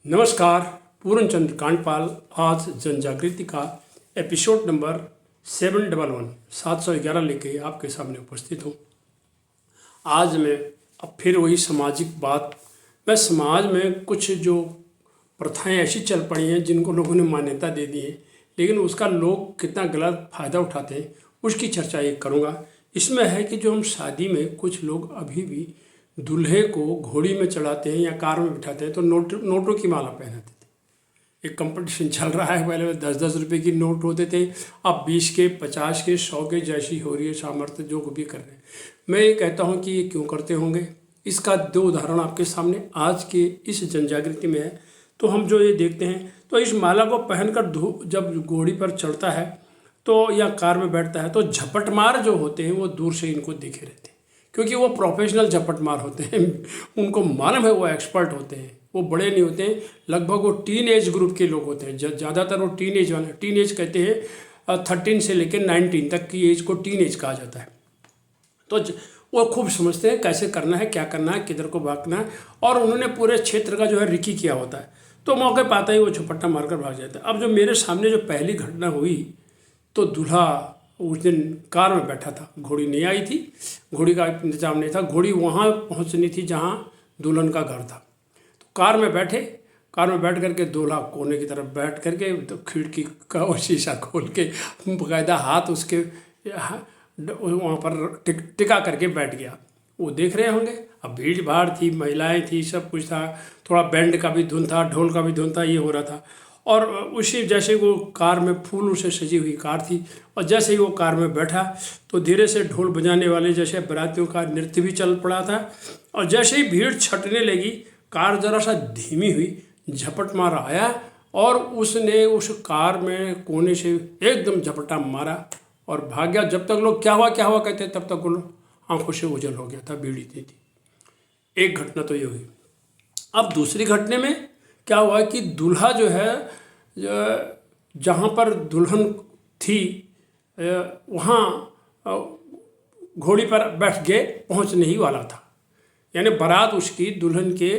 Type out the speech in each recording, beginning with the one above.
नमस्कार। पूर्णचंद्र कांडपाल आज जन जागृति का एपिसोड नंबर 711 लेके आपके सामने उपस्थित हूँ। आज मैं अब फिर वही सामाजिक बात, मैं समाज में कुछ जो प्रथाएं ऐसी चल पड़ी हैं जिनको लोगों ने मान्यता दे दी है, लेकिन उसका लोग कितना गलत फ़ायदा उठाते हैं उसकी चर्चा एक करूँगा। इसमें है कि जो हम शादी में कुछ लोग अभी भी दूल्हे को घोड़ी में चढ़ाते हैं या कार में बिठाते हैं तो नोटों की माला पहनाते थे। एक कंपटीशन चल रहा है, पहले 10-10 रुपये की नोट होते थे, अब 20 के, 50 के, 100 के, जैसी हो रही है सामर्थ्य जो भी कर रहे हैं। मैं ये कहता हूँ कि ये क्यों करते होंगे, इसका 2 उदाहरण आपके सामने आज के इस जनजागृति में है। तो हम जो ये देखते हैं तो इस माला को पहनकर जब घोड़ी पर चढ़ता है तो या कार में बैठता है तो झपटमार जो होते हैं वो दूर से इनको दिखे रहते हैं, क्योंकि वो प्रोफेशनल झपटमार होते हैं। उनको मालूम है, वो एक्सपर्ट होते हैं, वो बड़े नहीं होते हैं, लगभग वो टीन एज ग्रुप के लोग होते हैं। ज़्यादातर वो टीन एज वाले, टीन एज कहते हैं 13 से लेकर 19 तक की एज को टीन एज कहा जाता है। तो वो खूब समझते हैं कैसे करना है, क्या करना है, किधर को भागना है, और उन्होंने पूरे क्षेत्र का जो है रिकी किया होता है। तो मौके पाता ही वो झपट्टा मारकर भाग जाता है। अब जो मेरे सामने जो पहली घटना हुई तो दूल्हा उस दिन कार में बैठा था, घोड़ी नहीं आई थी, घोड़ी का इंतजाम नहीं था, घोड़ी वहाँ पहुँचनी थी जहाँ दुल्हन का घर था। तो कार में बैठ करके दूल्हा कोने की तरफ बैठ करके तो खिड़की का वो शीशा खोल के बाकायदा हाथ उसके वहाँ पर टिका करके बैठ गया। वो देख रहे होंगे, अब भीड़ भाड़ थी, महिलाएं थी, सब कुछ था, थोड़ा बैंड का भी धुन था, ढोल का भी धुन था, ये हो रहा था। और उसी जैसे वो कार में फूलों से सजी हुई कार थी, और जैसे ही वो कार में बैठा तो धीरे से ढोल बजाने वाले जैसे बारातियों का नृत्य भी चल पड़ा था। और जैसे ही भीड़ छटने लगी, कार जरा सा धीमी हुई, झपट मार आया और उसने उस कार में कोने से एकदम झपटा मारा और भाग गया। जब तक लोग क्या हुआ कहते तब तक वो आंखों से ओझल हो गया था, भीड़ इतनी थी। एक घटना तो ये हुई। अब दूसरी घटने में क्या हुआ कि दूल्हा जो है जहाँ पर दुल्हन थी वहाँ घोड़ी पर बैठ के पहुँचने ही वाला था, यानी बारात उसकी दुल्हन के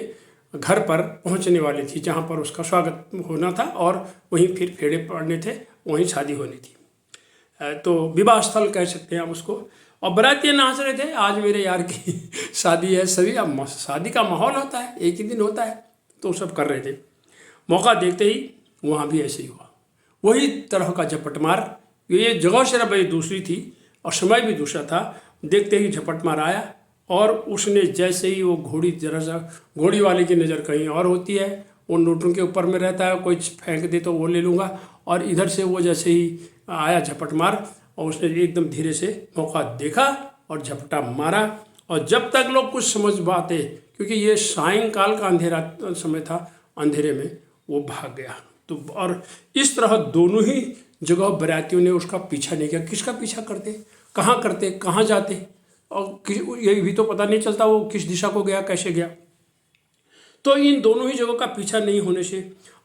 घर पर पहुँचने वाली थी जहाँ पर उसका स्वागत होना था, और वहीं फिर फेरे पड़ने थे, वहीं शादी होनी थी। तो विवाह स्थल कह सकते हैं आप उसको। और बारातियाँ नाच रहे थे, आज मेरे यार की शादी है, सभी अब शादी का माहौल होता है, एक ही दिन होता है, तो सब कर रहे थे। मौका देखते ही वहाँ भी ऐसे ही हुआ, वही तरह का झपटमार। ये जगह शराब भाई दूसरी थी और समय भी दूसरा था। देखते ही झपटमार आया और उसने जैसे ही वो घोड़ी, जरा सा घोड़ी वाले की नज़र कहीं और होती है, वो नोटों के ऊपर में रहता है, कोई फेंक दे तो वो ले लूँगा, और इधर से वो जैसे ही आया झपटमार, और उसने एकदम धीरे से मौका देखा और झपटा मारा। और जब तक लोग कुछ समझ पाते, क्योंकि ये सायंकाल का अंधेरा समय था, अंधेरे में वो भाग गया। तो और इस तरह दोनों ही जगह बारातियों ने उसका पीछा नहीं किया। किसका पीछा करते, कहाँ जाते, और ये भी तो पता नहीं चलता वो किस दिशा को गया, कैसे गया। तो इन दोनों ही जगहों का पीछा नहीं होने से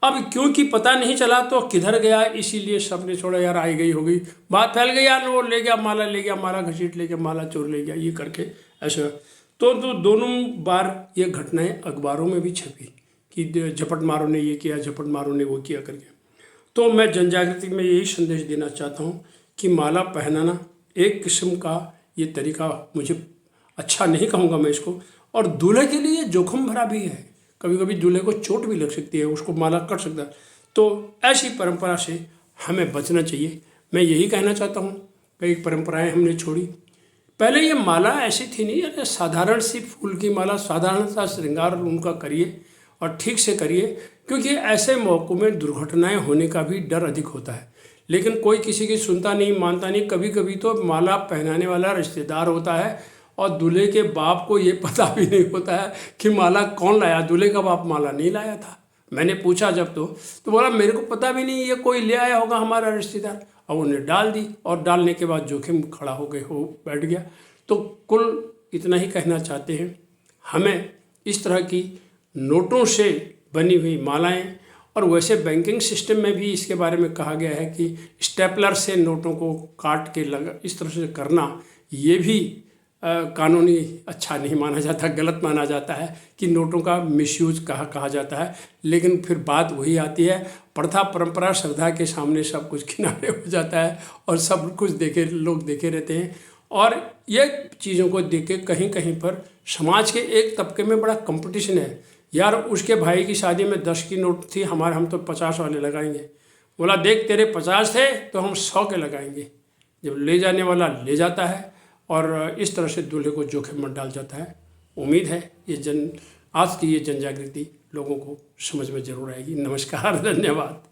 अब क्योंकि पता नहीं चला तो किधर गया, इसीलिए सबने छोड़ा, यार आई गई होगी, बात फैल गई, यार वो ले गया माला, ले गया माला, घसीट ले गया माला, चोर ले गया, ये करके ऐसा। तो दोनों बार ये घटनाएं अखबारों में भी छपी कि झपट मारों ने ये किया, झपट मारों ने वो किया करके। तो मैं जनजागृति में यही संदेश देना चाहता हूँ कि माला पहनाना एक किस्म का ये तरीका मुझे अच्छा नहीं कहूँगा मैं इसको, और दूल्हे के लिए जोखिम भरा भी है। कभी कभी दूल्हे को चोट भी लग सकती है, उसको माला कट सकता है। तो ऐसी परंपरा से हमें बचना चाहिए। मैं यही कहना चाहता हूँ, कई परंपराएं हमने छोड़ी। पहले ये माला ऐसी थी नहीं, अरे साधारण सी फूल की माला, साधारण सा श्रृंगार उनका करिए और ठीक से करिए, क्योंकि ऐसे मौक़ों में दुर्घटनाएं होने का भी डर अधिक होता है। लेकिन कोई किसी की सुनता नहीं, मानता नहीं। कभी कभी तो माला पहनाने वाला रिश्तेदार होता है और दूल्हे के बाप को ये पता भी नहीं होता है कि माला कौन लाया। दूल्हे का बाप माला नहीं लाया था। मैंने पूछा जब तो बोला मेरे को पता भी नहीं, ये कोई ले आया होगा हमारा रिश्तेदार, और उन्हें डाल दी, और डालने के बाद जोखिम खड़ा हो बैठ गया। तो कुल इतना ही कहना चाहते हैं, हमें इस तरह की नोटों से बनी हुई मालाएं, और वैसे बैंकिंग सिस्टम में भी इसके बारे में कहा गया है कि स्टेपलर से नोटों को काट के इस तरह से करना, ये भी कानूनी अच्छा नहीं माना जाता, गलत माना जाता है कि नोटों का मिसयूज कहा जाता है। लेकिन फिर बात वही आती है, प्रथा परंपरा श्रद्धा के सामने सब कुछ किनारे हो जाता है और सब कुछ लोग देखे रहते हैं। और ये चीज़ों को देख के कहीं कहीं पर समाज के एक तबके में बड़ा कंपटीशन है। यार उसके भाई की शादी में 10 की नोट थी, हम तो 50 वाले लगाएंगे। बोला देख तेरे 50 थे तो हम 100 के लगाएंगे। जब ले जाने वाला ले जाता है और इस तरह से दूल्हे को जोखिम में डाल जाता है। उम्मीद है आज की ये जन जागृति लोगों को समझ में जरूर आएगी। नमस्कार, धन्यवाद।